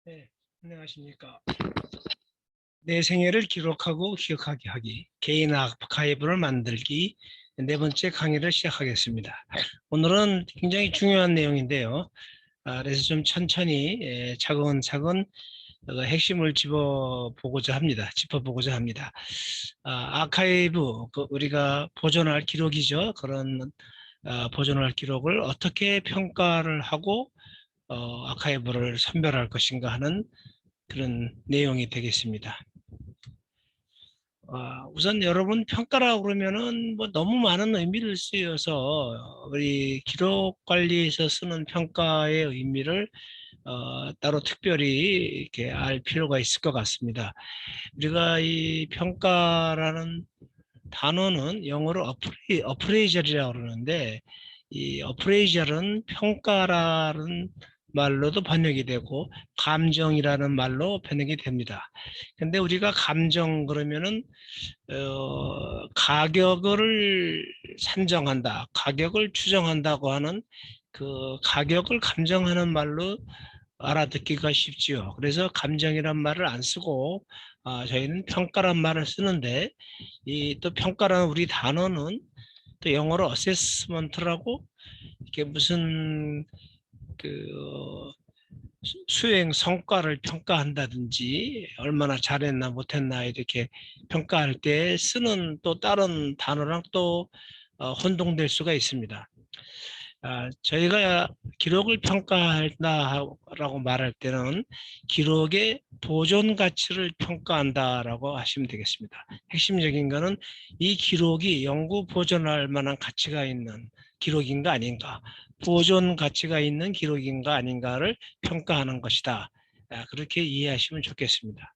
네, 안녕하십니까. 내 생애를 기록하고 기억하게 하기, 개인 아카이브를 만들기 네 번째 강의를 시작하겠습니다. 오늘은 굉장히 중요한 내용인데요. 그래서 좀 천천히 차근차근 핵심을 짚어보고자 합니다. 아카이브, 우리가 보존할 기록이죠. 그런 보존할 기록을 어떻게 평가를 하고 아카이브를 선별할 것인가 하는 그런 내용이 되겠습니다. 우선 여러분 평가라고 그러면은 뭐 너무 많은 의미를 쓰여서 우리 기록 관리에서 쓰는 평가의 의미를 따로 특별히 이렇게 알 필요가 있을 것 같습니다. 우리가 이 평가라는 단어는 영어로 어프레이저이라고 그러는데 이 어프레이저는 평가라는 말로도 번역이 되고 감정이라는 말로 번역이 됩니다. 근데 우리가 감정 그러면은 가격을 산정한다, 가격을 추정한다고 하는 그 가격을 감정하는 말로 알아듣기가 쉽지요. 그래서 감정이란 말을 안 쓰고 저희는 평가란 말을 쓰는데 이 또 평가라는 우리 단어는 또 영어로 어세스먼트라고 이게 무슨 그 수행 성과를 평가한다든지 얼마나 잘했나 못했나 이렇게 평가할 때 쓰는 또 다른 단어랑 또 혼동될 수가 있습니다. 저희가 기록을 평가한다라고 말할 때는 기록의 보존 가치를 평가한다라고 하시면 되겠습니다. 핵심적인 것은 이 기록이 영구 보존할 만한 가치가 있는 기록인가 아닌가, 보존 가치가 있는 기록인가 아닌가를 평가하는 것이다. 그렇게 이해하시면 좋겠습니다.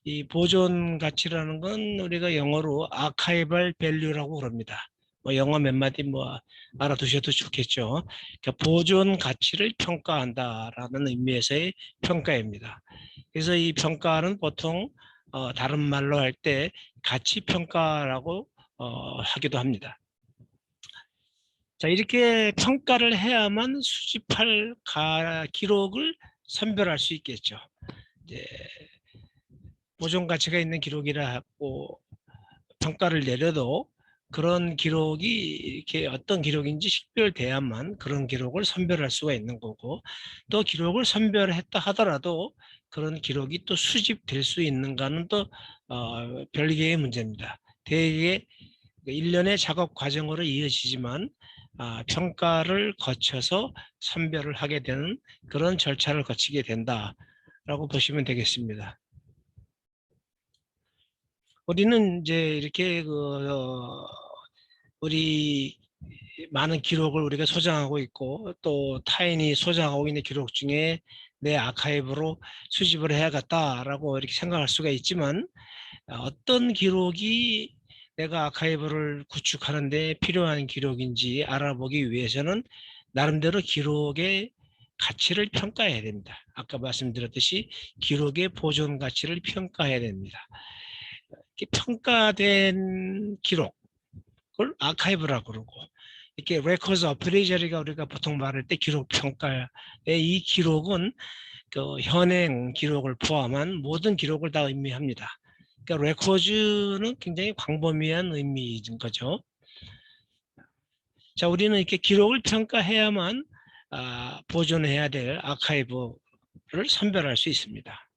이 보존 가치라는 건 우리가 영어로 아카이벌 밸류라고 그럽니다. 뭐 영어 몇 마디 뭐 알아두셔도 좋겠죠. 그러니까 보존 가치를 평가한다라는 의미에서의 평가입니다. 그래서 이 평가는 보통 다른 말로 할 때 가치 평가라고 하기도 합니다. 자, 이렇게 평가를 해야만 수집할 기록을 선별할 수 있겠죠. 이제 보존 가치가 있는 기록이라고 평가를 내려도 그런 기록이 이렇게 어떤 기록인지 식별돼야만 그런 기록을 선별할 수가 있는 거고, 또 기록을 선별했다 하더라도 그런 기록이 또 수집될 수 있는가는 또 별개의 문제입니다. 대개 일련의 작업 과정으로 이어지지만 평가를 거쳐서 선별을 하게 되는 그런 절차를 거치게 된다라고 보시면 되겠습니다. 우리는 이제 이렇게 우리 많은 기록을 우리가 소장하고 있고 또 타인이 소장하고 있는 기록 중에 내 아카이브로 수집을 해야겠다라고 이렇게 생각할 수가 있지만 어떤 기록이 내가 아카이브를 구축하는 데 필요한 기록인지 알아보기 위해서는 나름대로 기록의 가치를 평가해야 됩니다. 아까 말씀드렸듯이 기록의 보존 가치를 평가해야 됩니다. 평가된 기록을 아카이브라고 그러고 이렇게 레코드 어프레이저리가 우리가 보통 말할 때 기록 평가의 이 기록은 그 현행 기록을 포함한 모든 기록을 다 의미합니다. 그러니까 레코드는 굉장히 광범위한 의미인 거죠. 자, 우리는 이렇게 기록을 평가해야만 보존해야 될 아카이브를 선별할 수 있습니다.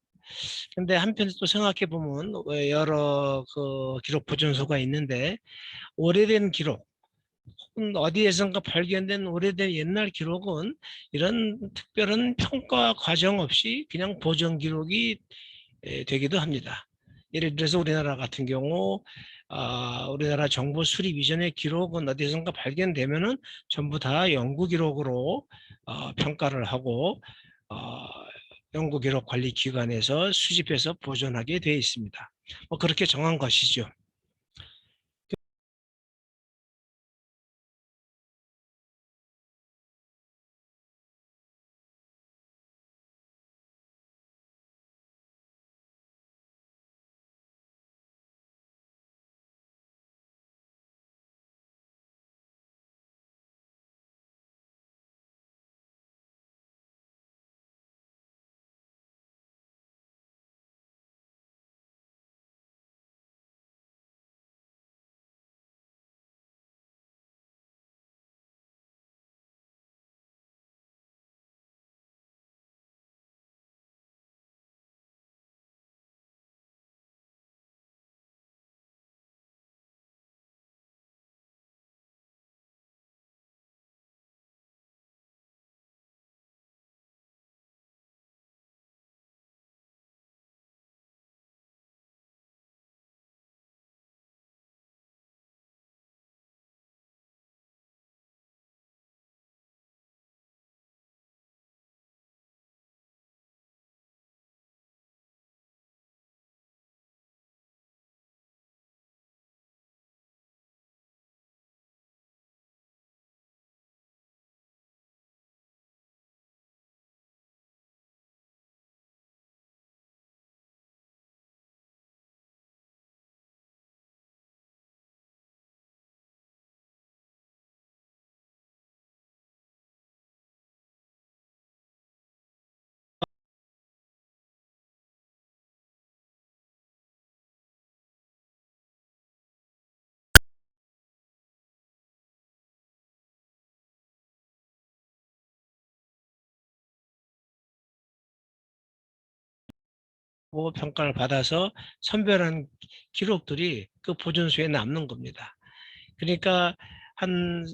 근데 한편 또 생각해 보면 여러 그 기록 보존소가 있는데 오래된 기록, 어디에선가 발견된 오래된 옛날 기록은 이런 특별한 평가 과정 없이 그냥 보존 기록이 되기도 합니다. 예를 들어서 우리나라 같은 경우 우리나라 정보 수립 이전의 기록은 어디선가 발견되면은 전부 다 연구 기록으로 평가를 하고 연구 기록 관리 기관에서 수집해서 보존하게 되어 있습니다. 뭐 그렇게 정한 것이죠. 평가를 받아서 선별한 기록들이 그 보존소에 남는 겁니다. 그러니까 한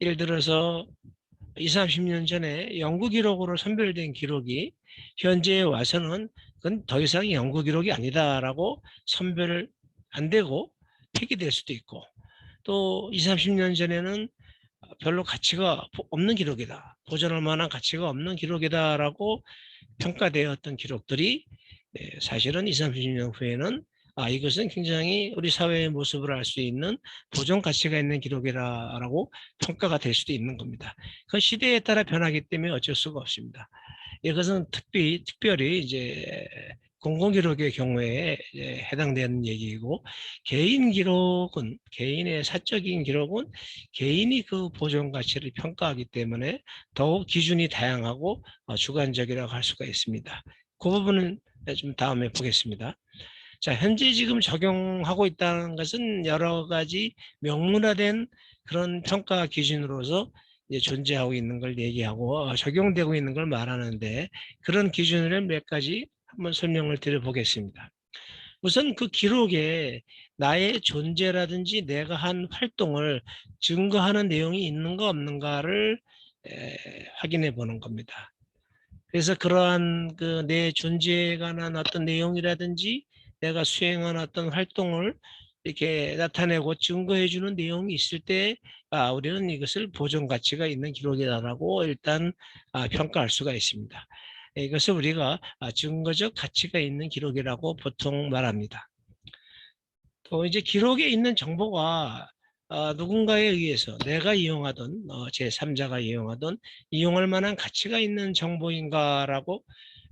예를 들어서 20, 30년 전에 연구 기록으로 선별된 기록이 현재에 와서는 그건 더 이상 연구 기록이 아니다라고 선별 안 되고 폐기될 수도 있고, 또 20, 30년 전에는 별로 가치가 없는 기록이다, 보존할 만한 가치가 없는 기록이다라고 평가되었던 기록들이 사실은 20, 30년 후에는 이것은 굉장히 우리 사회의 모습을 알 수 있는 보존 가치가 있는 기록이라고 평가가 될 수도 있는 겁니다. 그 시대에 따라 변하기 때문에 어쩔 수가 없습니다. 이것은 특별히 이제 공공기록의 경우에 해당되는 얘기이고, 개인 기록은, 개인의 사적인 기록은 개인이 그 보존 가치를 평가하기 때문에 더욱 기준이 다양하고 주관적이라고 할 수가 있습니다. 그 부분은 좀 다음에 보겠습니다. 자, 현재 지금 적용하고 있다는 것은 여러 가지 명문화된 그런 평가 기준으로서 이제 존재하고 있는 걸 얘기하고 적용되고 있는 걸 말하는데, 그런 기준을 몇 가지 한번 설명을 드려보겠습니다. 우선 그 기록에 나의 존재라든지 내가 한 활동을 증거하는 내용이 있는가 없는가를 확인해 보는 겁니다. 그래서 그러한 그 내 존재에 관한 어떤 내용이라든지 내가 수행한 어떤 활동을 이렇게 나타내고 증거해 주는 내용이 있을 때 우리는 이것을 보존 가치가 있는 기록이다라고 일단 평가할 수가 있습니다. 이것을 우리가 증거적 가치가 있는 기록이라고 보통 말합니다. 또 이제 기록에 있는 정보가 누군가에 의해서 내가 이용하던 제3자가 이용하던 이용할 만한 가치가 있는 정보인가라고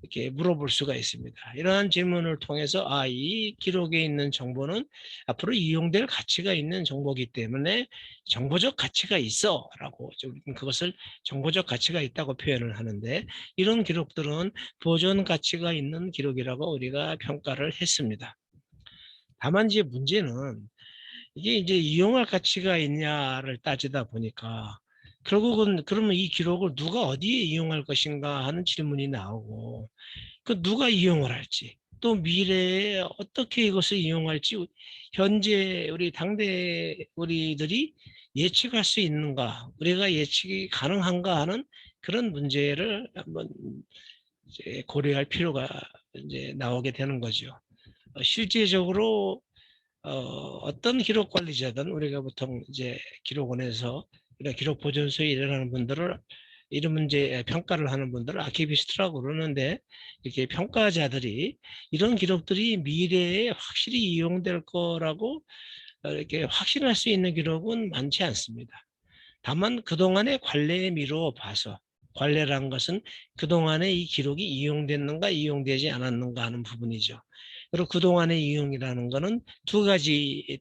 이렇게 물어볼 수가 있습니다. 이러한 질문을 통해서 이 기록에 있는 정보는 앞으로 이용될 가치가 있는 정보이기 때문에 정보적 가치가 있어 라고 그것을 정보적 가치가 있다고 표현을 하는데, 이런 기록들은 보존 가치가 있는 기록이라고 우리가 평가를 했습니다. 다만 이제 문제는 이게 이제 이용할 가치가 있냐를 따지다 보니까 결국은 그러면 이 기록을 누가 어디에 이용할 것인가 하는 질문이 나오고, 그 누가 이용을 할지, 또 미래에 어떻게 이것을 이용할지 현재 우리 당대 우리들이 예측할 수 있는가, 우리가 예측이 가능한가 하는 그런 문제를 한번 이제 고려할 필요가 이제 나오게 되는 거죠. 실제적으로 어떤 기록 관리자든 우리가 보통 이제 기록원에서 이런 기록 보존소에 일하는 분들을 이런 이제 평가를 하는 분들을 아키비스트라고 그러는데, 이렇게 평가자들이 이런 기록들이 미래에 확실히 이용될 거라고 이렇게 확신할 수 있는 기록은 많지 않습니다. 다만 그동안의 관례에 미루어 봐서, 관례란 것은 그동안에 이 기록이 이용됐는가 이용되지 않았는가 하는 부분이죠. 그리고 그동안의 이용이라는 것은 두 가지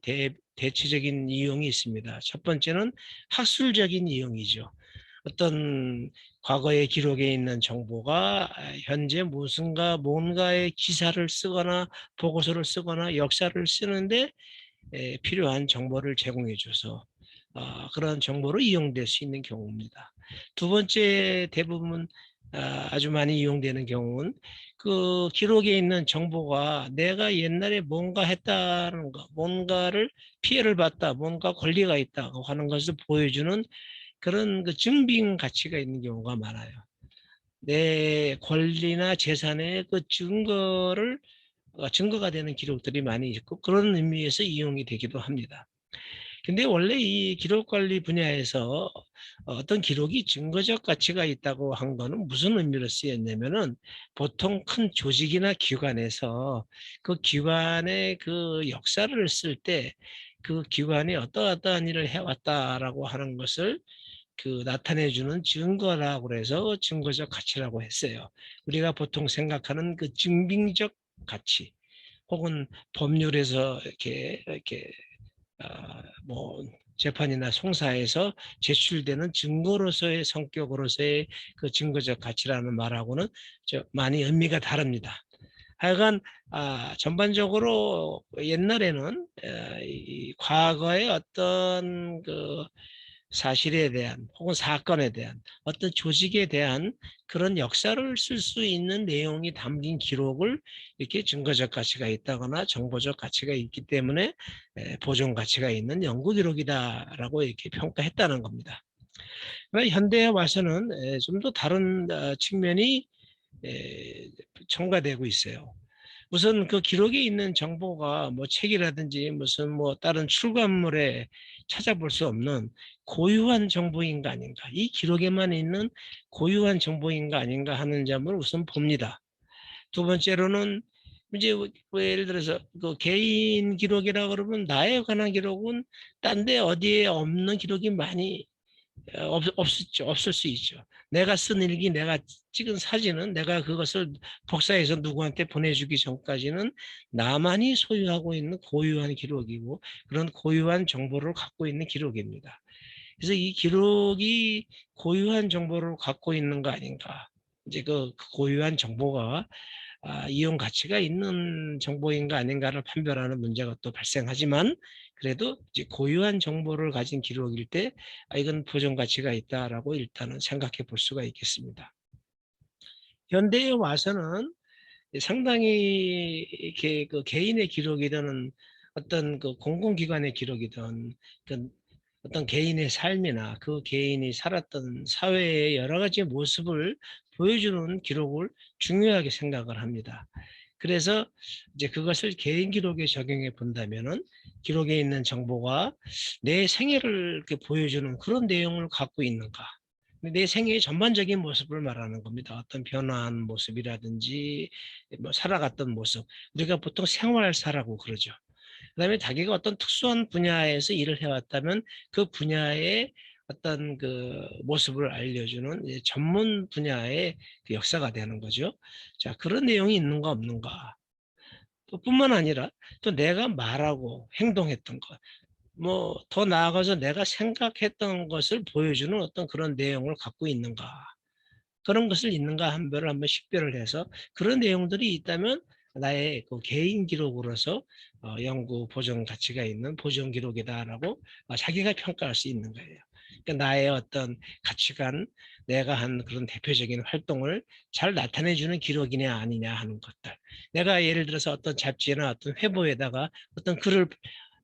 대체적인 이용이 있습니다. 첫 번째는 학술적인 이용이죠. 어떤 과거의 기록에 있는 정보가 현재 뭔가의 기사를 쓰거나 보고서를 쓰거나 역사를 쓰는데 필요한 정보를 제공해 줘서 그런 정보로 이용될 수 있는 경우입니다. 두 번째, 대부분 아주 많이 이용되는 경우는 그 기록에 있는 정보가 내가 옛날에 뭔가 했다는 거, 뭔가를 피해를 봤다, 뭔가 권리가 있다고 하는 것을 보여주는 그런 그 증빙 가치가 있는 경우가 많아요. 내 권리나 재산의 그 증거가 되는 기록들이 많이 있고, 그런 의미에서 이용이 되기도 합니다. 근데 원래 이 기록 관리 분야에서 어떤 기록이 증거적 가치가 있다고 한 거는 무슨 의미로 쓰였냐면은, 보통 큰 조직이나 기관에서 그 기관의 그 역사를 쓸 때 그 기관이 어떠한 일을 해왔다라고 하는 것을 나타내주는 증거라고 그래서 증거적 가치라고 했어요. 우리가 보통 생각하는 그 증빙적 가치, 혹은 법률에서 이렇게 뭐 재판이나 송사에서 제출되는 증거로서의 성격으로서의 그 증거적 가치라는 말하고는 많이 의미가 다릅니다. 하여간 전반적으로 옛날에는 이 과거의 어떤 사실에 대한 혹은 사건에 대한 어떤 조직에 대한 그런 역사를 쓸 수 있는 내용이 담긴 기록을 이렇게 증거적 가치가 있다거나 정보적 가치가 있기 때문에 보존 가치가 있는 연구 기록이다라고 이렇게 평가했다는 겁니다. 그러나 현대에 와서는 좀 더 다른 측면이 첨가되고 있어요. 우선 그 기록에 있는 정보가 뭐 책이라든지 무슨 뭐 다른 출간물에 찾아볼 수 없는 고유한 정보인가 아닌가, 이 기록에만 있는 고유한 정보인가 아닌가 하는 점을 우선 봅니다. 두 번째로는 이제 뭐 예를 들어서 그 개인 기록이라 그러면 나에 관한 기록은 딴 데 어디에 없는 기록이 많이 없을 수 있죠. 내가 쓴 일기, 내가 찍은 사진은 내가 그것을 복사해서 누구한테 보내주기 전까지는 나만이 소유하고 있는 고유한 기록이고 그런 고유한 정보를 갖고 있는 기록입니다. 그래서 이 기록이 고유한 정보를 갖고 있는 거 아닌가. 이제 그 고유한 정보가 이용 가치가 있는 정보인가 아닌가를 판별하는 문제가 또 발생하지만, 그래도 이제 고유한 정보를 가진 기록일 때 이건 보존 가치가 있다라고 일단은 생각해 볼 수가 있겠습니다. 현대에 와서는 상당히 이렇게 그 개인의 기록이든 어떤 그 공공기관의 기록이든 그 어떤 개인의 삶이나 그 개인이 살았던 사회의 여러 가지 모습을 보여주는 기록을 중요하게 생각을 합니다. 그래서 이제 그것을 개인 기록에 적용해 본다면은 기록에 있는 정보가 내 생애를 이렇게 보여주는 그런 내용을 갖고 있는가. 내 생애의 전반적인 모습을 말하는 겁니다. 어떤 변화한 모습이라든지 뭐 살아갔던 모습. 우리가 보통 생활사라고 그러죠. 그다음에 자기가 어떤 특수한 분야에서 일을 해왔다면 그 분야의 어떤 그 모습을 알려주는 전문 분야의 그 역사가 되는 거죠. 자, 그런 내용이 있는가 없는가. 또 뿐만 아니라 또 내가 말하고 행동했던 것, 뭐 더 나아가서 내가 생각했던 것을 보여주는 어떤 그런 내용을 갖고 있는가. 그런 것을 있는가 한별을 한번 식별을 해서 그런 내용들이 있다면 나의 그 개인 기록으로서 연구 보존 가치가 있는 보존 기록이다라고 자기가 평가할 수 있는 거예요. 그러니까 나의 어떤 가치관, 내가 한 그런 대표적인 활동을 잘 나타내 주는 기록이냐 아니냐 하는 것들. 내가 예를 들어서 어떤 잡지나 어떤 회보에다가 어떤 글을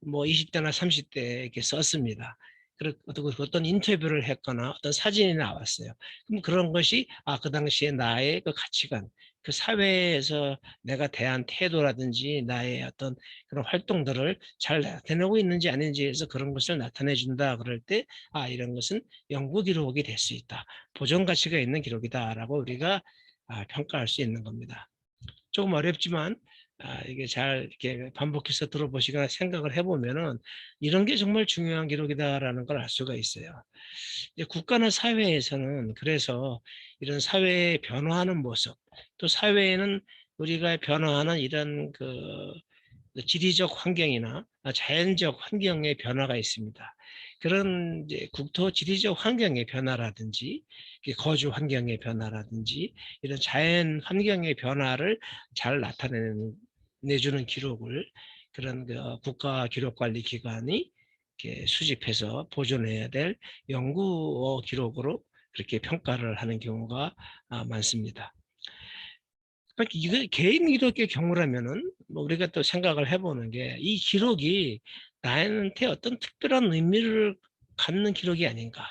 뭐 20대나 30대에 이렇게 썼습니다. 그리고 어떤 인터뷰를 했거나 어떤 사진이 나왔어요. 그럼 그런 것이 그 당시에 나의 그 가치관, 그 사회에서 내가 대한 태도라든지 나의 어떤 그런 활동들을 잘 나타내고 있는지 아닌지에서 그런 것을 나타내 준다 그럴 때 이런 것은 연구 기록이 될 수 있다. 보존 가치가 있는 기록이다라고 우리가 평가할 수 있는 겁니다. 조금 어렵지만 이게 잘 이렇게 반복해서 들어보시거나 생각을 해보면은 이런 게 정말 중요한 기록이다라는 걸 알 수가 있어요. 이제 국가나 사회에서는 그래서 이런 사회의 변화하는 모습, 또 사회에는 우리가 변화하는 이런 그 지리적 환경이나 자연적 환경의 변화가 있습니다. 그런 이제 국토 지리적 환경의 변화라든지 거주 환경의 변화라든지 이런 자연 환경의 변화를 잘 나타내주는 기록을 그런 그 국가 기록관리 기관이 이렇게 수집해서 보존해야 될 연구 기록으로 그렇게 평가를 하는 경우가 많습니다. 그러니까 이거 개인 기록의 경우라면은 뭐 우리가 또 생각을 해보는 게 이 기록이 나한테 어떤 특별한 의미를 갖는 기록이 아닌가.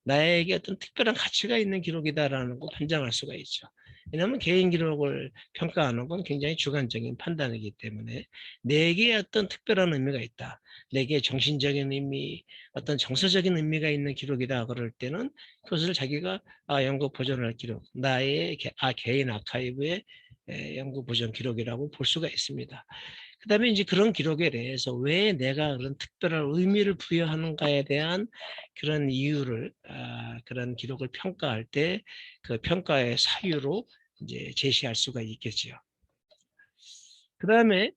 나에게 어떤 특별한 가치가 있는 기록이다라는 거 판단할 수가 있죠. 왜냐하면 개인 기록을 평가하는 건 굉장히 주관적인 판단이기 때문에 내게 어떤 특별한 의미가 있다. 내게 정신적인 의미, 어떤 정서적인 의미가 있는 기록이다 그럴 때는 그것을 자기가 연구 보존할 기록, 나의 개인 아카이브의 연구 보존 기록이라고 볼 수가 있습니다. 그다음에 이제 그런 기록에 대해서 왜 내가 그런 특별한 의미를 부여하는가에 대한 그런 이유를 그런 기록을 평가할 때 그 평가의 사유로 이제 제시할 수가 있겠지요. 그다음에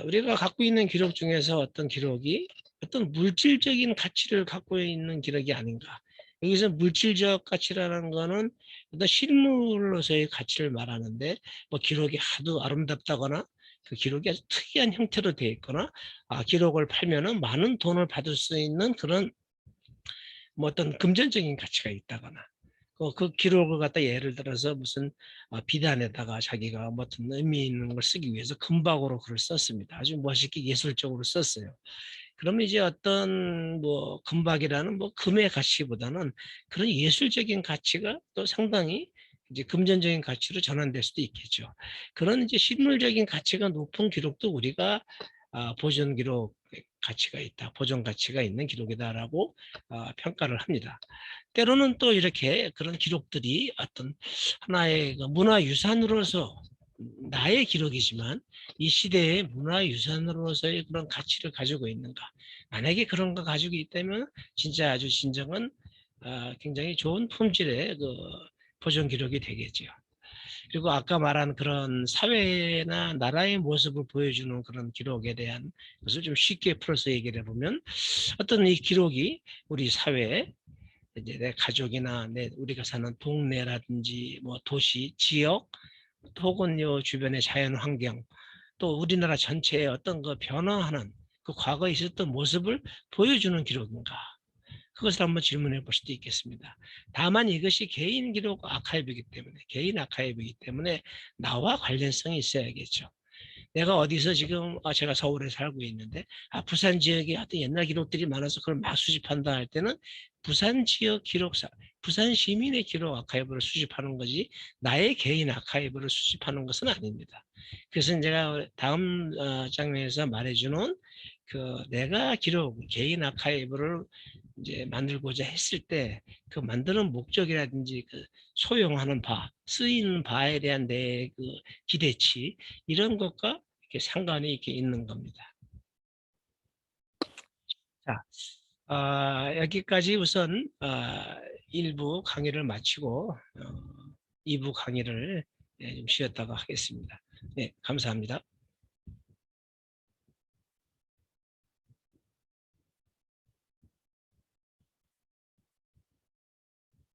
우리가 갖고 있는 기록 중에서 어떤 기록이 어떤 물질적인 가치를 갖고 있는 기록이 아닌가. 여기서 물질적 가치라는 거는 어떤 실물로서의 가치를 말하는데 뭐 기록이 하도 아름답다거나 그 기록이 아주 특이한 형태로 되어 있거나 기록을 팔면은 많은 돈을 받을 수 있는 그런 뭐 어떤 금전적인 가치가 있다거나 그 기록을 갖다 예를 들어서 무슨 비단에다가 자기가 뭐 어떤 의미 있는 걸 쓰기 위해서 금박으로 글을 썼습니다. 아주 멋있게 예술적으로 썼어요. 그러면 이제 어떤 뭐 금박이라는 뭐 금의 가치보다는 그런 예술적인 가치가 또 상당히 이제 금전적인 가치로 전환될 수도 있겠죠. 그런 이제 실물적인 가치가 높은 기록도 우리가 보존 기록 가치가 있다, 보존 가치가 있는 기록이다라고 평가를 합니다. 때로는 또 이렇게 그런 기록들이 어떤 하나의 그 문화유산으로서 나의 기록이지만 이 시대의 문화유산으로서의 그런 가치를 가지고 있는가. 만약에 그런 거 가지고 있다면 진짜 아주 진정한 굉장히 좋은 품질의 그 보존 기록이 되겠죠. 그리고 아까 말한 그런 사회나 나라의 모습을 보여주는 그런 기록에 대한 것을 좀 쉽게 풀어서 얘기를 해보면 어떤 이 기록이 우리 사회에 이제 내 가족이나 우리가 사는 동네라든지 뭐 도시, 지역 혹은 요 주변의 자연 환경 또 우리나라 전체의 어떤 그 변화하는 그 과거에 있었던 모습을 보여주는 기록인가? 그것을 한번 질문해 볼 수도 있겠습니다. 다만 이것이 개인 기록 아카이브이기 때문에, 개인 아카이브이기 때문에 나와 관련성이 있어야겠죠. 내가 어디서 지금 제가 서울에 살고 있는데 부산 지역에 하여튼 옛날 기록들이 많아서 그걸 막 수집한다 할 때는 부산 지역 기록사, 부산 시민의 기록 아카이브를 수집하는 거지 나의 개인 아카이브를 수집하는 것은 아닙니다. 그래서 제가 다음 장면에서 말해주는 그 내가 기록, 개인 아카이브를 이제 만들고자 했을 때 그 만드는 목적이라든지 그 소용하는 바, 쓰이는 바에 대한 내 그 기대치 이런 것과 이렇게 상관이 이렇게 있는 겁니다. 자, 여기까지 우선 1부 강의를 마치고 2부 강의를 좀 쉬었다가 하겠습니다. 네, 감사합니다.